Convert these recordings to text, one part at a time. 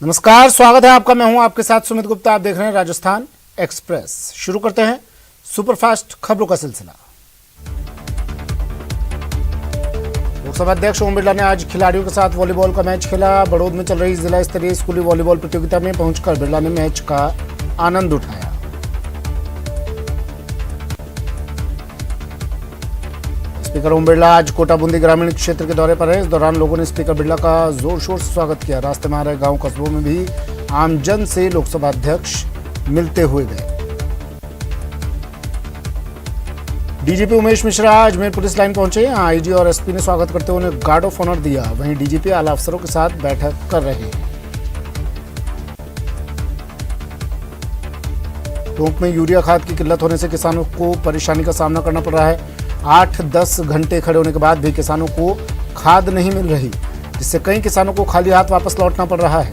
नमस्कार, स्वागत है आपका। मैं हूं आपके साथ सुमित गुप्ता। आप देख रहे हैं राजस्थान एक्सप्रेस। शुरू करते हैं सुपरफास्ट खबरों का सिलसिला। लोकसभा अध्यक्ष ओम बिरला ने आज खिलाड़ियों के साथ वॉलीबॉल का मैच खेला। बड़ौद में चल रही जिला स्तरीय स्कूली वॉलीबॉल प्रतियोगिता में पहुंचकर बिरला ने मैच का आनंद उठाया। स्पीकर ओम बिरला आज कोटा बूंदी ग्रामीण क्षेत्र के दौरे पर है। इस दौरान लोगों ने स्पीकर बिरला का जोर शोर से स्वागत किया। रास्ते में आ रहे गांव कस्बों में भी आमजन से लोकसभा अध्यक्ष मिलते हुए गए। DGP Umesh Mishra Ajmer police line पहुंचे। यहां आईजी और एसपी ने स्वागत करते हुए उन्हें गार्ड ऑफ ऑनर दिया। वहीं डीजीपी आला अफसरों के साथ बैठक कर रहे हैं। टोंक में यूरिया खाद की किल्लत होने से किसानों को परेशानी का सामना करना पड़ रहा है। 8-10 घंटे खड़े होने के बाद भी किसानों को खाद नहीं मिल रही, जिससे कई किसानों को खाली हाथ वापस लौटना पड़ रहा है।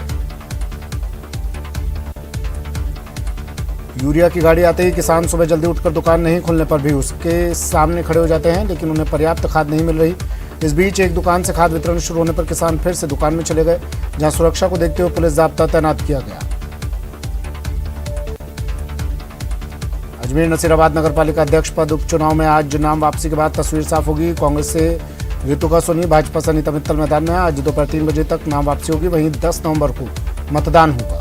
यूरिया की गाड़ी आते ही किसान सुबह जल्दी उठकर दुकान नहीं खुलने पर भी उसके सामने खड़े हो जाते हैं, लेकिन उन्हें पर्याप्त खाद नहीं मिल रही। इस बीच एक दुकान से खाद वितरण शुरू होने पर किसान फिर से दुकान में चले गए, जहां सुरक्षा को देखते हुए पुलिस जाब्ता तैनात किया गया। अजमेर नसीराबाद नगर पालिका अध्यक्ष पद उपचुनाव में आज नाम वापसी के बाद तस्वीर साफ होगी। कांग्रेस से रितुका सोनी, भाजपा से अनीता मित्तल मैदान में। आज दोपहर 3 बजे तक नाम वापसी होगी। वहीं 10 नवंबर को मतदान होगा।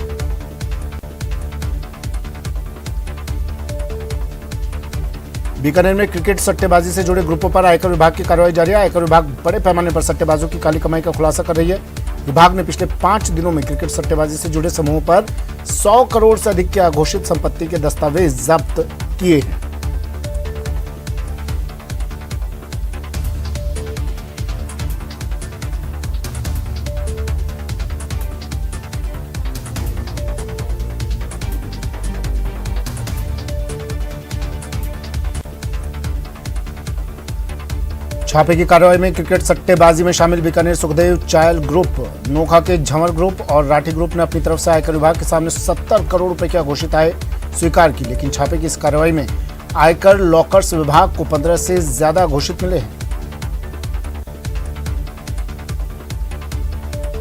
बीकानेर में क्रिकेट सट्टेबाजी से जुड़े ग्रुपों पर आयकर विभाग की कार्रवाई जारी है। आयकर विभाग बड़े पैमाने पर सट्टेबाजों की काली कमाई का खुलासा कर रही है। विभाग ने पिछले 5 दिनों में क्रिकेट सट्टेबाजी से जुड़े समूहों पर 100 करोड़ से अधिक की अघोषित संपत्ति के दस्तावेज जब्त किए हैं। छापे की कार्रवाई में क्रिकेट सट्टेबाजी में शामिल बीकानेर सुखदेव चायल ग्रुप, नोखा के झंवर ग्रुप और राठी ग्रुप ने अपनी तरफ से आयकर विभाग के सामने 70 करोड़ रुपए की अघोषित आय स्वीकार की। लेकिन छापे की इस कार्रवाई में आयकर लॉकर्स विभाग को 15 से ज्यादा घोषित मिले हैं।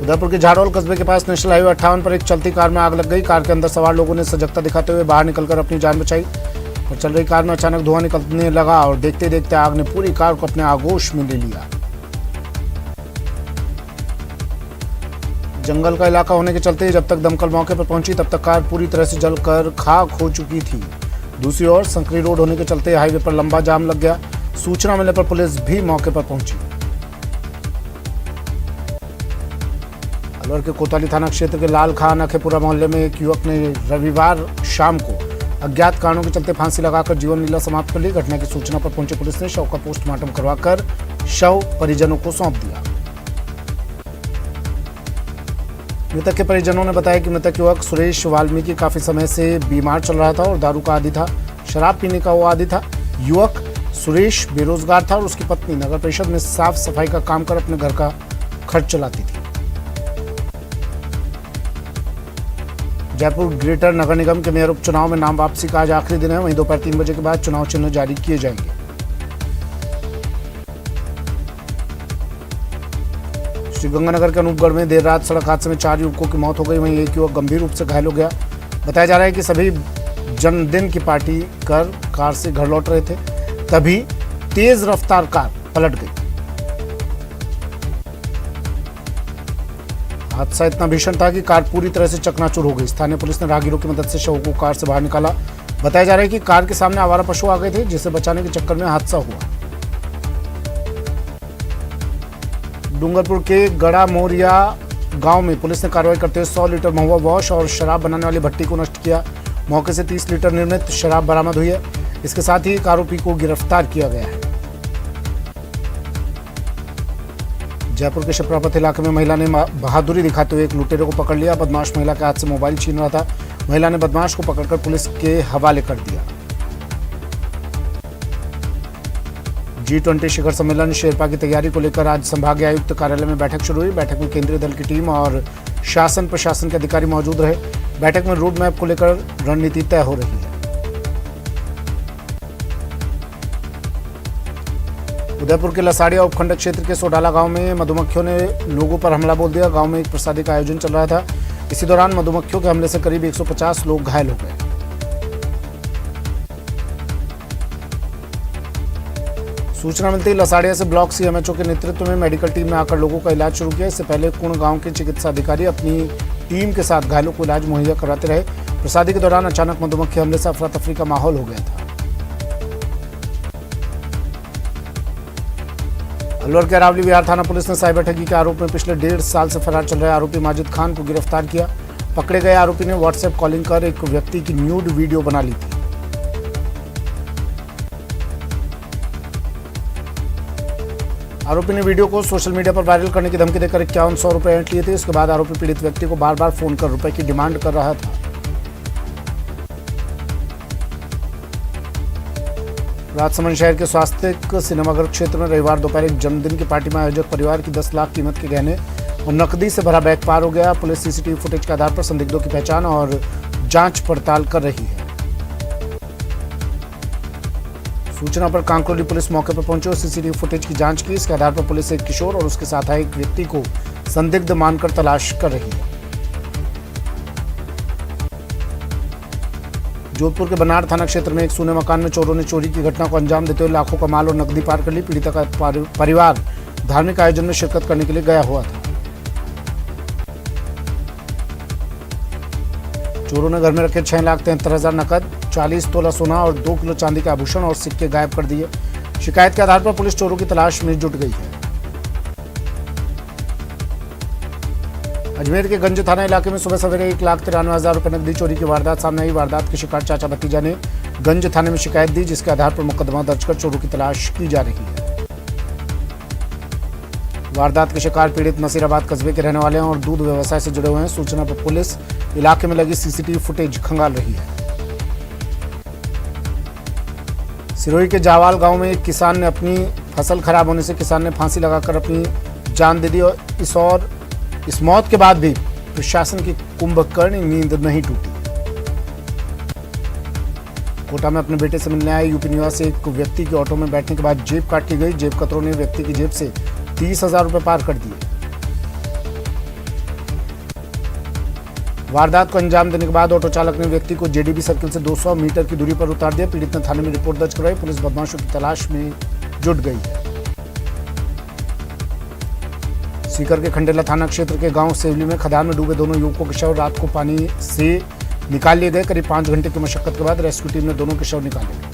उदयपुर के झाड़ोल कस्बे के पास नेशनल हाईवे 58 पर एक चलती कार में आग लग गई। कार के अंदर सवार लोगों ने सजगता दिखाते हुए बाहर निकलकर अपनी जान बचाई। और चल रही कार में अचानक धुआं निकलने लगा और देखते देखते आग ने पूरी कार को अपने आगोश में ले लिया। जंगल का इलाका होने के चलते जब तक दमकल मौके पर पहुंची तब तक कार पूरी तरह से जलकर खाक हो चुकी थी। दूसरी ओर संकरी रोड होने के चलते हाईवे पर लंबा जाम लग गया। सूचना मिलने पर पुलिस भी मौके पर पहुंची। अलवर के कोतवाली थाना क्षेत्र के लाल खान अखेपुरा मोहल्ले में एक युवक ने रविवार शाम को अज्ञात कारणों के चलते फांसी लगाकर जीवन लीला समाप्त कर ली। घटना की सूचना पर पहुंची पुलिस ने शव का पोस्टमार्टम करवाकर शव परिजनों को सौंप दिया। मृतक के परिजनों ने बताया कि मृतक युवक सुरेश वाल्मीकि काफी समय से बीमार चल रहा था और दारू का आदी था। शराब पीने का वो आदी था। युवक सुरेश बेरोजगार था और उसकी पत्नी नगर परिषद में साफ सफाई का काम कर अपने घर का खर्च चलाती थी। जयपुर ग्रेटर नगर निगम के मेयर उपचुनाव में नाम वापसी का आज आखिरी दिन है। वहीं दोपहर 3 बजे के बाद चुनाव चिन्ह जारी किए जाएंगे। श्रीगंगानगर के अनूपगढ़ में देर रात सड़क हादसे में 4 युवकों की मौत हो गई। वहीं एक युवक गंभीर रूप से घायल हो गया। बताया जा रहा है कि सभी जन्मदिन की पार्टी कर कार से घर लौट रहे थे, तभी तेज रफ्तार कार पलट गई। हादसा इतना भीषण था कि कार पूरी तरह से चकनाचूर हो गई। स्थानीय पुलिस ने राहगीरों की मदद से शव को कार से बाहर निकाला। बताया जा रहा है कि कार के सामने आवारा पशु आ गए थे, जिसे बचाने के चक्कर में हादसा हुआ। डूंगरपुर के गड़ा मोरिया गांव में पुलिस ने कार्रवाई करते हुए 100 लीटर महुआ वॉश और शराब बनाने वाली भट्टी को नष्ट किया। मौके से 30 लीटर निर्मित शराब बरामद हुई है। इसके साथ ही एक आरोपी को गिरफ्तार किया गया है। जयपुर के शिप्रापथ इलाके में महिला ने बहादुरी दिखाते हुए एक लुटेरे को पकड़ लिया। बदमाश महिला के हाथ से मोबाइल छीन रहा था। महिला ने बदमाश को पकड़कर पुलिस के हवाले कर दिया। G20 शिखर सम्मेलन शेरपा की तैयारी को लेकर आज संभागीय आयुक्त कार्यालय में बैठक शुरू हुई। बैठक में केंद्रीय दल की टीम और शासन प्रशासन के अधिकारी मौजूद रहे। बैठक में रोड मैप को लेकर रणनीति तय हो रही है। उदयपुर के लसाड़िया उपखंड क्षेत्र के सोडाला गांव में मधुमक्खियों ने लोगों पर हमला बोल दिया। गांव में एक प्रसादी का आयोजन चल रहा था। इसी दौरान मधुमक्खियों के हमले से करीब 150 लोग घायल हो गए। सूचना मिलती लसाड़िया से ब्लॉक सीएमएचओ के नेतृत्व में मेडिकल टीम ने आकर लोगों का इलाज शुरू किया। इससे पहले कुण गांव के चिकित्सा अधिकारी अपनी टीम के साथ घायलों को इलाज मुहैया कराते रहे। प्रसादी के दौरान अचानक मधुमक्खी हमले से अफरा तफरी का माहौल हो गया था। अलवर के अरावली विहार थाना पुलिस ने साइबर ठगी के आरोप में पिछले 1.5 साल से फरार चल रहे आरोपी माजिद खान को गिरफ्तार किया। पकड़े गए आरोपी ने व्हाट्सएप कॉलिंग कर एक व्यक्ति की न्यूड वीडियो बना ली थी। आरोपी ने वीडियो को सोशल मीडिया पर वायरल करने की धमकी देकर 5100 रुपए ऐंठ लिए थे। इसके बाद आरोपी पीड़ित व्यक्ति को बार बार फोन कर रुपए की डिमांड कर रहा था। राजसमंद शहर के स्वास्तिक सिनेमाघर क्षेत्र में रविवार दोपहर एक जन्मदिन की पार्टी में आयोजक परिवार की 10 लाख कीमत के गहने और नकदी से भरा बैग पार हो गया। पुलिस सीसीटीवी फुटेज के आधार पर संदिग्धों की पहचान और जांच पड़ताल कर रही है। सूचना पर कांकरोली पुलिस मौके पर पहुंची और सीसीटीवी फुटेज की जांच की। इसके आधार पर पुलिस एक किशोर और उसके साथ आए एक व्यक्ति को संदिग्ध मानकर तलाश कर रही है। जोधपुर के बनाड़ थाना क्षेत्र में एक सूने मकान में चोरों ने चोरी की घटना को अंजाम देते हुए लाखों का माल और नकदी पार कर ली। पीड़िता का परिवार धार्मिक आयोजन में शिरकत करने के लिए गया हुआ था। चोरों ने घर में रखे 6,73,000 नकद, 40 तोला सोना और 2 किलो चांदी के आभूषण और सिक्के गायब कर दिए। शिकायत के आधार पर पुलिस चोरों की तलाश में जुट गई है। अजमेर के गंज थाना इलाके में सुबह सवेरे 1,93,000 रुपए नकदी चोरी की वारदात सामने आई। वारदात के शिकार चाचा भतीजा ने गंज थाने में शिकायत दी, जिसके आधार पर मुकदमा दर्ज कर चोरों की तलाश की जा रही है। वारदात के शिकार पीड़ित नसीराबाद कस्बे के रहने वाले हैं और दूध व्यवसाय से जुड़े हुए हैं। सूचना पर पुलिस इलाके में लगी सीसीटीवी फुटेज खंगाल रही है। सिरोही के जावाल गांव में एक किसान ने अपनी फसल खराब होने से किसान ने फांसी लगाकर अपनी जान दे दी और इस मौत के बाद भी प्रशासन की कुंभकर्ण नींद नहीं टूटी। कोटा में अपने बेटे से मिलने आए यूपी निवासी एक व्यक्ति के ऑटो में बैठने के बाद जेब काट ली गई। जेब कतरों ने व्यक्ति की जेब से 30,000 रुपए पार कर दिए। वारदात को अंजाम देने के बाद ऑटो चालक ने व्यक्ति को जेडीबी सर्किल से 200 मीटर की दूरी पर उतार दिया। पीड़ित ने थाने में रिपोर्ट दर्ज करवाई। पुलिस बदमाशों की तलाश में जुट गई है। सीकर के खंडेला थाना क्षेत्र के गांव सेवली में खदान में डूबे दोनों युवकों के शव रात को पानी से निकाल लिए गए। करीब 5 घंटे की मशक्कत के बाद रेस्क्यू टीम ने दोनों के शव निकाले।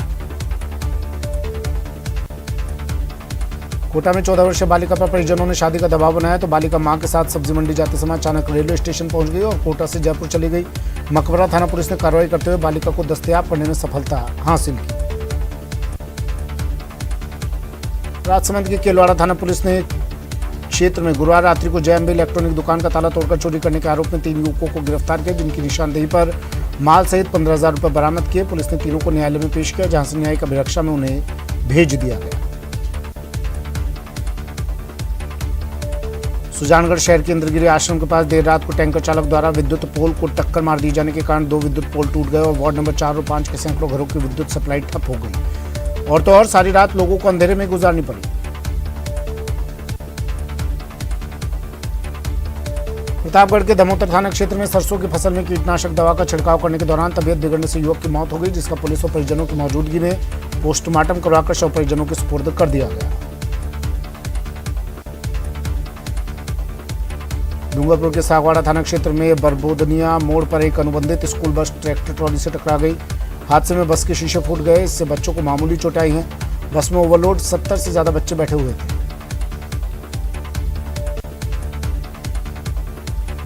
कोटा में 14 वर्षीय बालिका पर परिजनों ने शादी का दबाव बनाया तो बालिका मां के साथ सब्जी मंडी जाते समय अचानक रेलवे स्टेशन पहुंच गई और कोटा से जयपुर चली गई। मकबरा थाना पुलिस ने कार्रवाई करते हुए बालिका को दस्तयाब करने में सफलता हासिल की। राजसमंद के केलवाड़ा थाना पुलिस ने क्षेत्र में गुरुवार रात्रि को जेएमबी इलेक्ट्रॉनिक दुकान का ताला तोड़कर चोरी करने के आरोप में 3 युवकों को गिरफ्तार किया, जिनकी निशानदेही पर माल सहित 15,000 रुपए बरामद किए। पुलिस ने तीनों को न्यायालय में पेश किया, जहां से न्यायिक अभिरक्षा में उन्हें भेज दिया गया। सुजानगढ़ शहर के इंद्रगिरी आश्रम के पास देर रात को टैंकर चालक द्वारा विद्युत पोल को टक्कर मार दिए जाने के कारण 2 विद्युत पोल टूट गए और वार्ड नंबर 4 और 5 के सैकड़ों घरों की विद्युत सप्लाई ठप हो गई और तो और सारी रात लोगों को अंधेरे में गुजारनी पड़ी। प्रतापगढ़ के दमोतर थाना क्षेत्र में सरसों की फसल में कीटनाशक दवा का छिड़काव करने के दौरान तबियत बिगड़ने से युवक की मौत हो गई, जिसका पुलिस और परिजनों की मौजूदगी में पोस्टमार्टम करवाकर शव परिजनों के सुपुर्द कर दिया गया। डूंगरपुर के सागवाड़ा थाना क्षेत्र में बरबोदनिया मोड़ पर एक अनुबंधित स्कूल बस ट्रैक्टर ट्रॉली से टकरा गई। हादसे में बस के शीशे फूट गए, इससे बच्चों को मामूली चोटें आई हैं। बस में ओवरलोड 70 से ज्यादा बच्चे बैठे हुए थे।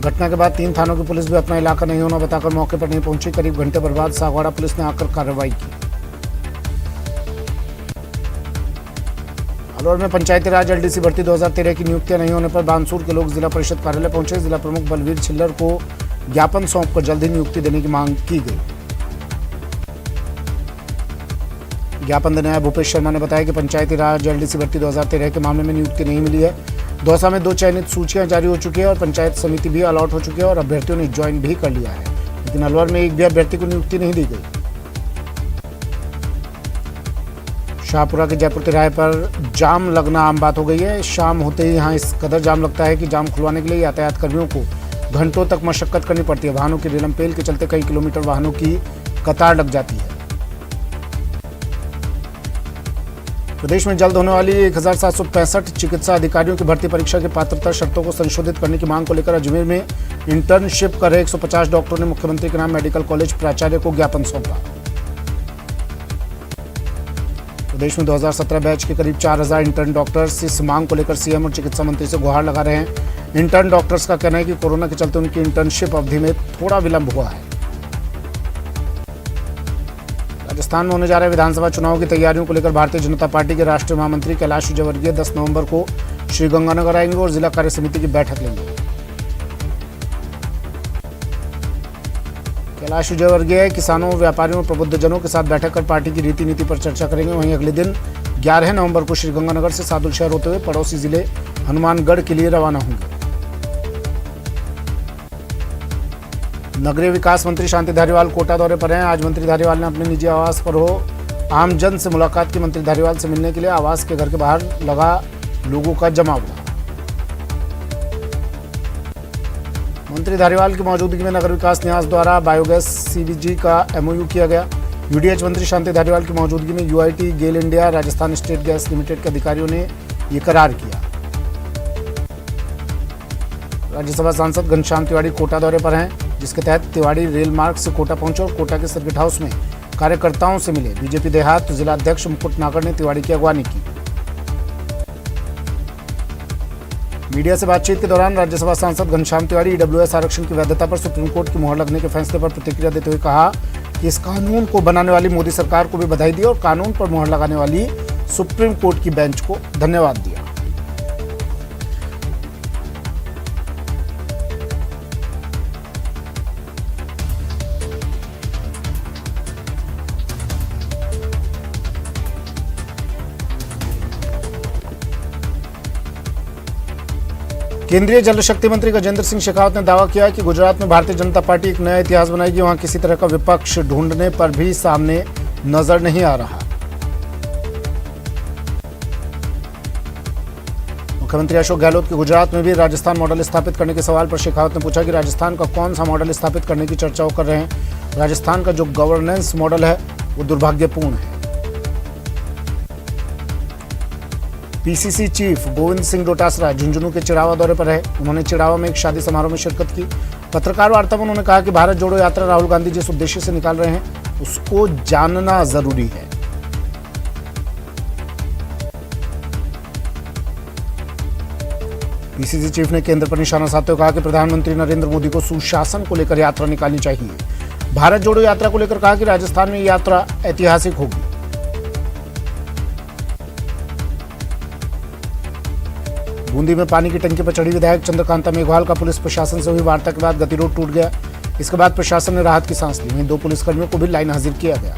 घटना के बाद 3 थानों की पुलिस भी अपना इलाका नहीं होना बताकर मौके पर नहीं पहुंची। करीब घंटे भर बाद सागवाड़ा पुलिस ने आकर कार्रवाई की। अलवर में पंचायती राज एलडीसी भर्ती 2013 की नियुक्तियां नहीं होने पर बानसूर के लोग जिला परिषद कार्यालय पहुंचे। जिला प्रमुख बलवीर छिल्लर को ज्ञापन सौंपकर जल्द ही नियुक्ति देने की मांग की गई। ज्ञापन देने आए भूपेश शर्मा ने बताया कि पंचायती राज एलडीसी भर्ती 2013 के मामले में नियुक्ति नहीं मिली है। दौसा में 2 चयनित सूचियां जारी हो चुकी है और पंचायत समिति भी अलॉट हो चुकी है और अभ्यर्थियों ने ज्वाइन भी कर लिया है, लेकिन अलवर में एक भी अभ्यर्थी को नियुक्ति नहीं दी गई। शाहपुरा के जयपुर तिराहे पर जाम लगना आम बात हो गई है। शाम होते ही यहाँ इस कदर जाम लगता है कि जाम खुलवाने के लिए यातायात कर्मियों को घंटों तक मशक्कत करनी पड़ती है। वाहनों की रेलमपेल के चलते कई किलोमीटर वाहनों की कतार लग जाती है। प्रदेश में जल्द होने वाली 1765 चिकित्सा अधिकारियों की भर्ती परीक्षा की पात्रता शर्तों को संशोधित करने की मांग को लेकर अजमेर में इंटर्नशिप कर रहे 150 डॉक्टरों ने मुख्यमंत्री के नाम मेडिकल कॉलेज प्राचार्य को ज्ञापन सौंपा। प्रदेश में 2017 बैच के करीब 4000 इंटर्न डॉक्टर्स इस मांग को लेकर सीएम और चिकित्सा मंत्री से गुहार लगा रहे हैं। इंटर्न डॉक्टर्स का कहना है कि कोरोना के चलते उनकी इंटर्नशिप अवधि में थोड़ा विलंब हुआ है। राजस्थान में होने जा रहे विधानसभा चुनाव की तैयारियों को लेकर भारतीय जनता पार्टी के राष्ट्रीय महामंत्री कैलाश विजयवर्गीय 10 नवंबर को श्रीगंगानगर आएंगे और जिला कार्य समिति की बैठक लेंगे। कैलाश विजयवर्गीय किसानों, व्यापारियों और प्रबुद्धजनों के साथ बैठक कर पार्टी की रीति नीति पर चर्चा करेंगे। वहीं अगले दिन 11 नवंबर को श्रीगंगानगर से सादुल शहर होते हुए पड़ोसी जिले हनुमानगढ़ के लिए रवाना होंगे। नगरीय विकास मंत्री शांति धारीवाल कोटा दौरे पर हैं। आज मंत्री धारीवाल ने अपने निजी आवास पर हो आमजन से मुलाकात की। मंत्री धारीवाल से मिलने के लिए आवास के घर के बाहर लगा लोगों का जमाव हुआ। मंत्री धारीवाल की मौजूदगी में नगर विकास न्यास द्वारा बायोगैस सीवीजी का एमओयू किया गया। यूडीएच मंत्री शांति धारीवाल की मौजूदगी में UIT, GAIL India, Rajasthan State Gas Limited के अधिकारियों ने ये करार किया। राज्यसभा सांसद घनश्याम तिवारी कोटा दौरे पर हैं, जिसके तहत तिवारी रेल मार्ग से कोटा पहुंचे और कोटा के सर्किट हाउस में कार्यकर्ताओं से मिले। बीजेपी देहात जिला अध्यक्ष मुकुट नागर ने तिवारी की अगवानी की। मीडिया से बातचीत के दौरान राज्यसभा सांसद घनश्याम तिवारी ईडब्ल्यूएस आरक्षण की वैधता पर सुप्रीम कोर्ट की मुहर लगने के फैसले पर प्रतिक्रिया देते हुए कहा कि इस कानून को बनाने वाली मोदी सरकार को भी बधाई दी और कानून पर मुहर लगाने वाली सुप्रीम कोर्ट की बेंच को धन्यवाद दिया। केंद्रीय जल शक्ति मंत्री गजेंद्र सिंह शेखावत ने दावा किया कि गुजरात में भारतीय जनता पार्टी एक नया इतिहास बनाएगी। वहां किसी तरह का विपक्ष ढूंढने पर भी सामने नजर नहीं आ रहा। मुख्यमंत्री अशोक गहलोत के गुजरात में भी राजस्थान मॉडल स्थापित करने के सवाल पर शेखावत ने पूछा कि राजस्थान का कौन सा मॉडल स्थापित करने की चर्चा वो कर रहे हैं। राजस्थान का जो गवर्नेंस मॉडल है वो दुर्भाग्यपूर्ण है। पीसीसी चीफ गोविंद सिंह डोटासरा झुंझुनू के चिड़ावा दौरे पर है। उन्होंने चिड़ावा में एक शादी समारोह में शिरकत की। पत्रकार वार्ता में उन्होंने कहा कि भारत जोड़ो यात्रा राहुल गांधी जिस उद्देश्य से निकाल रहे हैं उसको जानना जरूरी है। पीसीसी चीफ ने केंद्र पर निशाना साधते हुए कहा कि प्रधानमंत्री नरेंद्र मोदी को सुशासन को लेकर यात्रा निकालनी चाहिए। भारत जोड़ो यात्रा को लेकर कहा कि राजस्थान में यात्रा ऐतिहासिक होगी। बूंदी में पानी की टंकी पर चढ़ी विधायक चंद्रकांता मेघवाल का पुलिस प्रशासन से हुई वार्ता के बाद गतिरोध टूट गया। इसके बाद प्रशासन ने राहत की सांस ली। वहीं 2 पुलिसकर्मियों को भी लाइन हाजिर किया गया।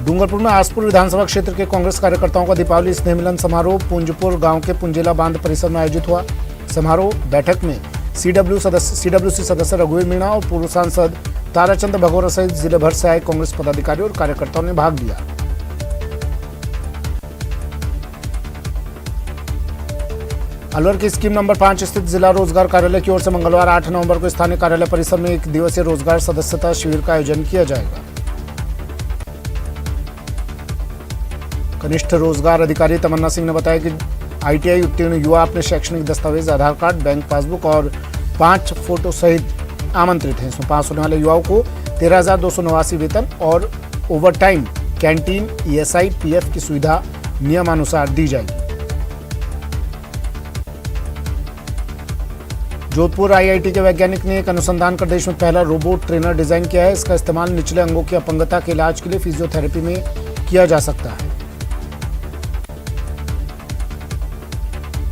डूंगरपुर में आसपुर विधानसभा क्षेत्र के कांग्रेस कार्यकर्ताओं का दीपावली स्नेह मिलन समारोह पुंजपुर गांव के पुंजेला बांध परिसर में आयोजित हुआ। समारोह बैठक में सीडब्ल्यूसी सदस्य रघुवीर मीणा और पूर्व सांसद ताराचंद भगोरा सहित जिले भर से आए कांग्रेस पदाधिकारी और कार्यकर्ताओं ने भाग लिया। अलवर की स्कीम नंबर 5 स्थित जिला रोजगार कार्यालय की ओर से मंगलवार 8 नवंबर को स्थानीय कार्यालय परिसर में 1 दिवसीय रोजगार सदस्यता शिविर का आयोजन किया जाएगा। कनिष्ठ रोजगार अधिकारी तमन्ना सिंह ने बताया कि आईटीआई उत्तीर्ण युवा अपने शैक्षणिक दस्तावेज, आधार कार्ड, बैंक पासबुक और 5 फोटो सहित आमंत्रित हैं। इसमें पास होने वाले युवाओं को 13,289 वेतन और ओवरटाइम, कैंटीन, ईएसआई, पीएफ की सुविधा नियमानुसार दी जाएगी। जोधपुर आईआईटी के वैज्ञानिक ने एक अनुसंधान कर देश में पहला रोबोट ट्रेनर डिजाइन किया है। इसका इस्तेमाल निचले अंगों की अपंगता के इलाज के लिए फिजियोथेरेपी में किया जा सकता है।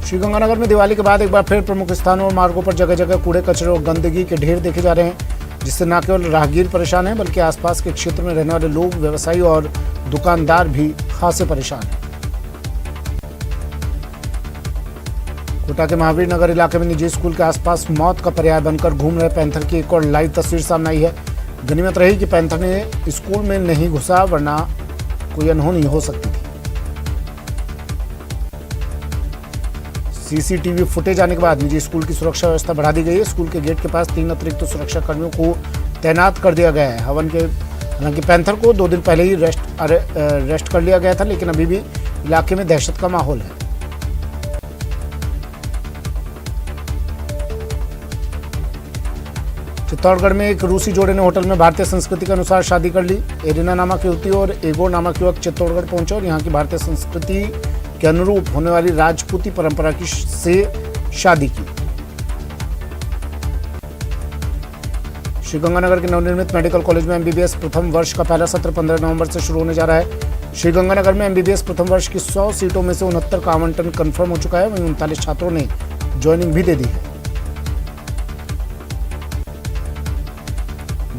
श्रीगंगानगर में दिवाली के बाद एक बार फिर प्रमुख स्थानों और मार्गों पर जगह जगह कूड़े, कचरे और गंदगी के ढेर देखे जा रहे हैं, जिससे न केवल राहगीर परेशान हैं बल्कि आसपास के क्षेत्र में रहने वाले लोग, व्यवसायी और दुकानदार भी खासे परेशान हैं। कोटा के महावीर नगर इलाके में निजी स्कूल के आसपास मौत का पर्याय बनकर घूम रहे पैंथर की एक और लाइव तस्वीर सामने आई है। गनीमत रही कि पैंथर ने स्कूल में नहीं घुसा, वरना कोई अनहोनी हो सकती थी। सीसीटीवी फुटेज आने के बाद निजी स्कूल की सुरक्षा व्यवस्था बढ़ा दी गई है। स्कूल के गेट के पास 3 अतिरिक्त सुरक्षा कर्मियों को तैनात कर दिया गया है। हालांकि पैंथर को 2 दिन पहले ही अरेस्ट कर लिया गया था, लेकिन अभी भी इलाके में दहशत का माहौल है। चित्तौड़गढ़ में एक रूसी जोड़े ने होटल में भारतीय संस्कृति के अनुसार शादी कर ली। एरिना नामक युवती और एगोर नामक युवक चित्तौड़गढ़ पहुंचे और यहां की भारतीय संस्कृति के अनुरूप होने वाली राजपूती परंपरा से शादी की। श्रीगंगानगर के नवनिर्मित मेडिकल कॉलेज में एमबीबीएस प्रथम वर्ष का पहला सत्र 15 नवंबर से शुरू होने जा रहा है। श्रीगंगानगर में एमबीबीएस प्रथम वर्ष की 100 सीटों में से 69 का आवंटन कंफर्म हो चुका है। वहीं 39 छात्रों ने ज्वाइनिंग भी दे दी है।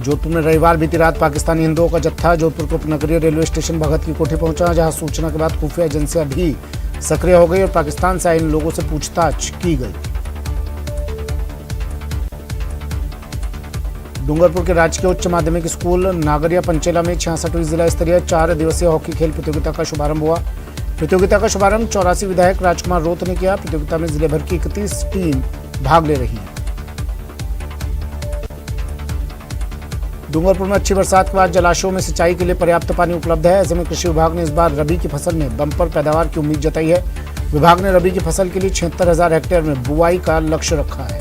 जोधपुर में रविवार बीती रात पाकिस्तानी हिंदुओं का जत्था जोधपुर के उपनगरीय रेलवे स्टेशन भगत की कोठी पहुंचा, जहां सूचना के बाद खुफिया एजेंसियां भी सक्रिय हो गई और पाकिस्तान से आए इन लोगों से पूछताछ की गई। डूंगरपुर के राजकीय उच्च माध्यमिक स्कूल नागरिया पंचेला में 66वीं जिला स्तरीय 4 दिवसीय हॉकी खेल प्रतियोगिता का शुभारंभ हुआ। प्रतियोगिता का शुभारंभ 84 विधायक राजकुमार रोत ने किया। प्रतियोगिता में जिले भर की 31 टीम भाग ले रही है। डूंगरपुर में अच्छी बरसात के बाद जलाशयों में सिंचाई के लिए पर्याप्त पानी उपलब्ध है। ऐसे में कृषि विभाग ने इस बार रबी की फसल में बम्पर पैदावार की उम्मीद जताई है। विभाग ने रबी की फसल के लिए 76,000 हेक्टेयर में बुआई का लक्ष्य रखा है।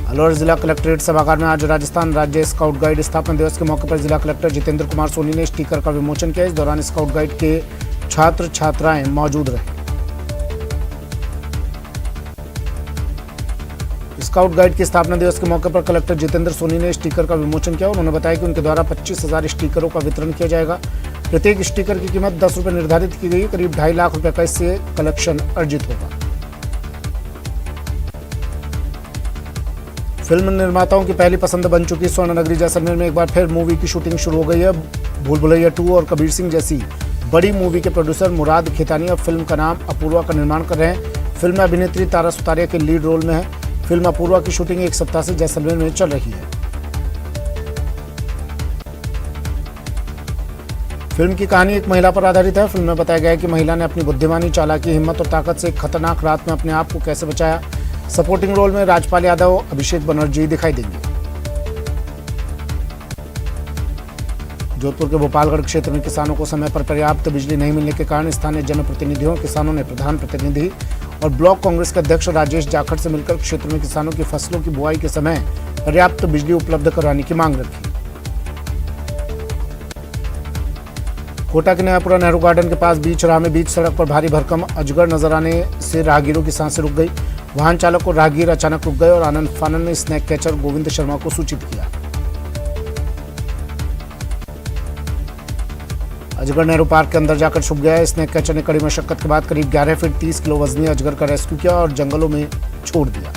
अलवर जिला कलेक्ट्रेट सभागार में आज राजस्थान राज्य स्काउट गाइड स्थापना दिवस के मौके पर जिला कलेक्टर जितेंद्र कुमार सोनी ने स्टिकर का विमोचन किया। इस दौरान स्काउट गाइड के छात्र छात्राएं मौजूद रहे। स्काउट गाइड की स्थापना दिवस के मौके पर कलेक्टर जितेंद्र सोनी ने स्टिकर का विमोचन किया। उन्होंने बताया कि उनके द्वारा 25,000 स्टिकरों का वितरण किया जाएगा। प्रत्येक स्टिकर की कीमत 10 रुपये निर्धारित की गई है। करीब 2.5 लाख रुपए का इससे कलेक्शन अर्जित होगा। फिल्म निर्माताओं की पहली पसंद बन चुकी स्वर्ण नगरी जैसलमेर में एक बार फिर मूवी की शूटिंग शुरू हो गई है। भूल भुलैया 2 और कबीर सिंह जैसी बड़ी मूवी के प्रोड्यूसर मुराद खेतानी अब फिल्म का नाम अपूर्वा का निर्माण कर रहे हैं। फिल्म में अभिनेत्री तारा सुतारिया के लीड रोल में है। फिल्म अपूर्वा की शूटिंग 1 सप्ताह से जैसलमेर में चल रही है। फिल्म की कहानी एक महिला पर आधारित है। फिल्म में बताया गया है कि महिला ने अपनी बुद्धिमानी, चालाकी, हिम्मत और ताकत से एक खतरनाक रात में अपने आप को कैसे बचाया। सपोर्टिंग रोल में राजपाल यादव, अभिषेक बनर्जी दिखाई देंगे। जोधपुर के भोपालगढ़ क्षेत्र में किसानों को समय पर पर्याप्त बिजली नहीं मिलने के कारण स्थानीय जनप्रतिनिधियों, किसानों ने प्रधान प्रतिनिधि और ब्लॉक कांग्रेस के अध्यक्ष राजेश जाखड़ से मिलकर क्षेत्र में किसानों की फसलों की बुआई के समय पर्याप्त बिजली उपलब्ध करवाने की मांग रखी। कोटा के नयापुरा नेहरू गार्डन के पास बीच राह में बीच सड़क पर भारी भरकम अजगर नजर आने से राहगीरों की सांसें रुक गई। वाहन चालक और राहगीर अचानक रुक गए और आनंद फानन ने स्नैक कैचर गोविंद शर्मा को सूचित किया। अजगर नेहरू पार्क के अंदर जाकर छुप गया। स्नैक कैचर ने कड़ी मशक्कत के बाद करीब 11 फीट 30 किलो वजनी अजगर का रेस्क्यू किया और जंगलों में छोड़ दिया।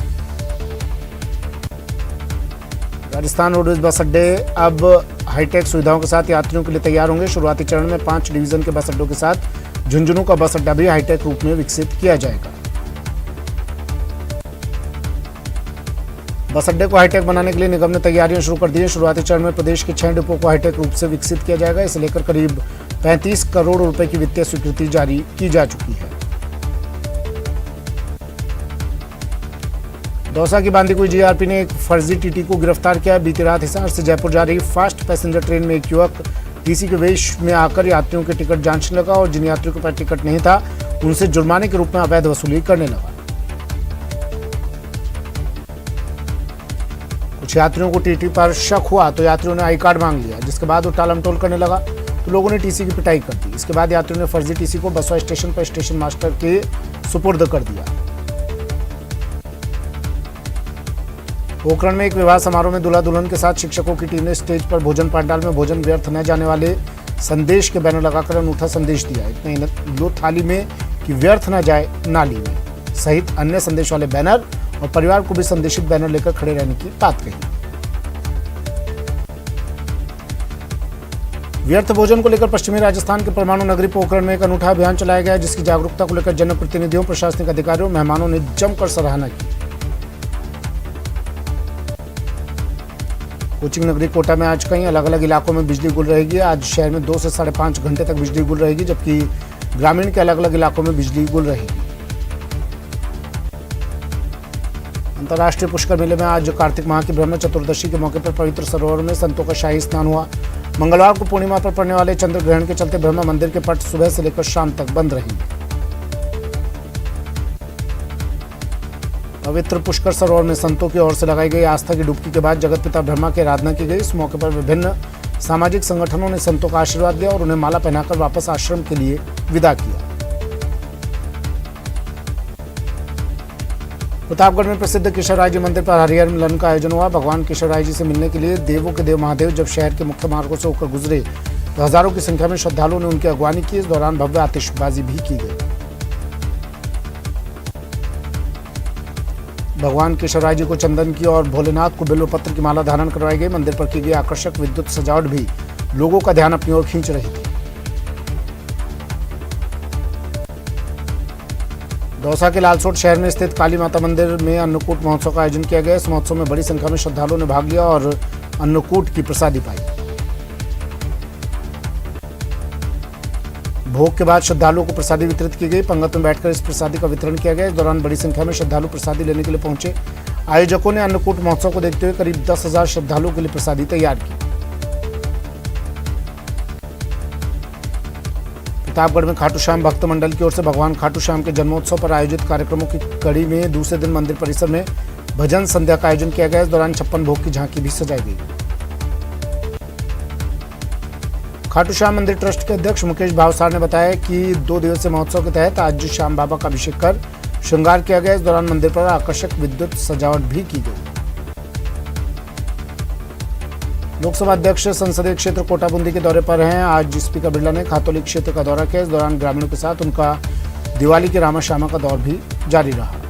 राजस्थान रोडवेज बस अड्डे अब हाईटेक सुविधाओं के साथ यात्रियों के लिए तैयार होंगे। शुरुआती चरण में 5 डिवीजन के बस अड्डों के साथ झुंझुनू का बस अड्डा भी हाईटेक रूप में विकसित किया जाएगा। बस अड्डे को हाईटेक बनाने के लिए निगम ने तैयारियां शुरू कर दी है। शुरुआती चरण में प्रदेश के 6 डिपो को हाईटेक रूप से विकसित किया जाएगा। इसे लेकर करीब 35 करोड़ रुपए की वित्तीय स्वीकृति जारी की जा चुकी है। दौसा की बांदीकुई जीआरपी ने एक फर्जी टीटी को गिरफ्तार किया। बीती रात हिसार से जयपुर जा रही फास्ट पैसेंजर ट्रेन में एक युवक टीसी के वेश में आकर यात्रियों के टिकट जांचने लगा और जिन यात्रियों के पास टिकट नहीं था उनसे जुर्माने के रूप में अवैध वसूली करने लगा। कुछ यात्रियों को टीटी पर शक हुआ तो यात्रियों ने आई कार्ड मांग लिया, जिसके बाद वो टालमटोल करने लगा तो लोगों ने टीसी की पिटाई कर दी। इसके बाद यात्रियों ने फर्जी टीसी को बसवा स्टेशन पर स्टेशन मास्टर के सुपुर्द कर दिया। पोखरण में एक विवाह समारोह में दूल्हा दुल्हन के साथ शिक्षकों की टीम ने स्टेज पर भोजन पंडाल में भोजन व्यर्थ न जाने वाले संदेश के बैनर लगाकर अनूठा संदेश दिया। इतना ही लो थाली में कि व्यर्थ न जाए नाली में सहित अन्य संदेश वाले बैनर और परिवार को भी संदेशित बैनर लेकर खड़े रहने की बात कही। व्यर्थ भोजन को लेकर पश्चिमी राजस्थान के परमाणु नगरी पोखरण में एक अनूठा अभियान चलाया गया, जिसकी जागरूकता को लेकर जनप्रतिनिधियों, प्रशासनिक अधिकारियों, मेहमानों ने जमकर सराहना की। कोचिंग नगरी कोटा में आज कई अलग अलग इलाकों में बिजली गुल रहेगी। आज शहर में 2 से 5.5 घंटे तक बिजली गुल रहेगी, जबकि ग्रामीण के अलग अलग इलाकों में बिजली गुल रहेगी। अंतर्राष्ट्रीय पुष्कर मेले में आज कार्तिक माह की ब्रह्म चतुर्दशी के मौके पर पवित्र सरोवर में संतों का शाही स्नान हुआ। मंगलवार को पूर्णिमा पर पड़ने वाले चंद्र ग्रहण के चलते ब्रह्म मंदिर के पट सुबह से लेकर शाम तक बंद रहेंगे। पवित्र पुष्कर सरोवर में संतों की ओर से लगाई गई आस्था की डुबकी के बाद जगत पिता ब्रह्मा की आराधना की गई। इस मौके पर विभिन्न सामाजिक संगठनों ने संतों का आशीर्वाद दिया और उन्हें माला पहनाकर वापस आश्रम के लिए विदा किया। प्रतापगढ़ में प्रसिद्ध केशवराय जी मंदिर पर हरिहर मिलन का आयोजन हुआ। भगवान केशवराय जी से मिलने के लिए देवों के देव महादेव जब शहर के मुख्य मार्गों से होकर गुजरे तो हजारों की संख्या में श्रद्धालुओं ने उनकी अगवानी की। इस दौरान भव्य आतिशबाजी भी की गई। भगवान केशवराय जी को चंदन की और भोलेनाथ को बिल्वपत्र की माला धारण करवाई गई। मंदिर पर की गई आकर्षक विद्युत सजावट भी लोगों का ध्यान अपनी ओर खींच रही थी। दौसा के लालसोट शहर में स्थित काली माता मंदिर में अन्नकूट महोत्सव का आयोजन किया गया। इस महोत्सव में बड़ी संख्या में श्रद्धालुओं ने भाग लिया और अन्नकूट की प्रसादी पाई। भोग के बाद श्रद्धालुओं को प्रसादी वितरित की गई। पंगत में बैठकर इस प्रसादी का वितरण किया गया। इस दौरान बड़ी संख्या में श्रद्धालु प्रसादी लेने के लिए पहुंचे। आयोजकों ने अन्नकूट महोत्सव को देखते हुए करीब 10,000 श्रद्धालुओं के लिए प्रसादी तैयार की। प्रतापगढ़ में खाटू श्याम भक्त मंडल की ओर से भगवान खाटू श्याम के जन्मोत्सव पर आयोजित कार्यक्रमों की कड़ी में दूसरे दिन मंदिर परिसर में भजन संध्या का आयोजन किया गया। इस दौरान 56 भोग की झांकी भी सजाई गई। खाटू श्याम मंदिर ट्रस्ट के अध्यक्ष मुकेश भावसार ने बताया कि 2 दिवसीय महोत्सव के तहत आज श्याम बाबा का अभिषेक कर श्रृंगार किया गया। इस दौरान मंदिर पर आकर्षक विद्युत सजावट भी की गई। लोकसभा अध्यक्ष संसदीय क्षेत्र कोटा बूंदी के दौरे पर हैं। आज स्पीकर बिरला ने खातौली क्षेत्र का दौरा किया। इस दौरान ग्रामीणों के साथ उनका दिवाली के रामा श्यामा का दौर भी जारी रहा।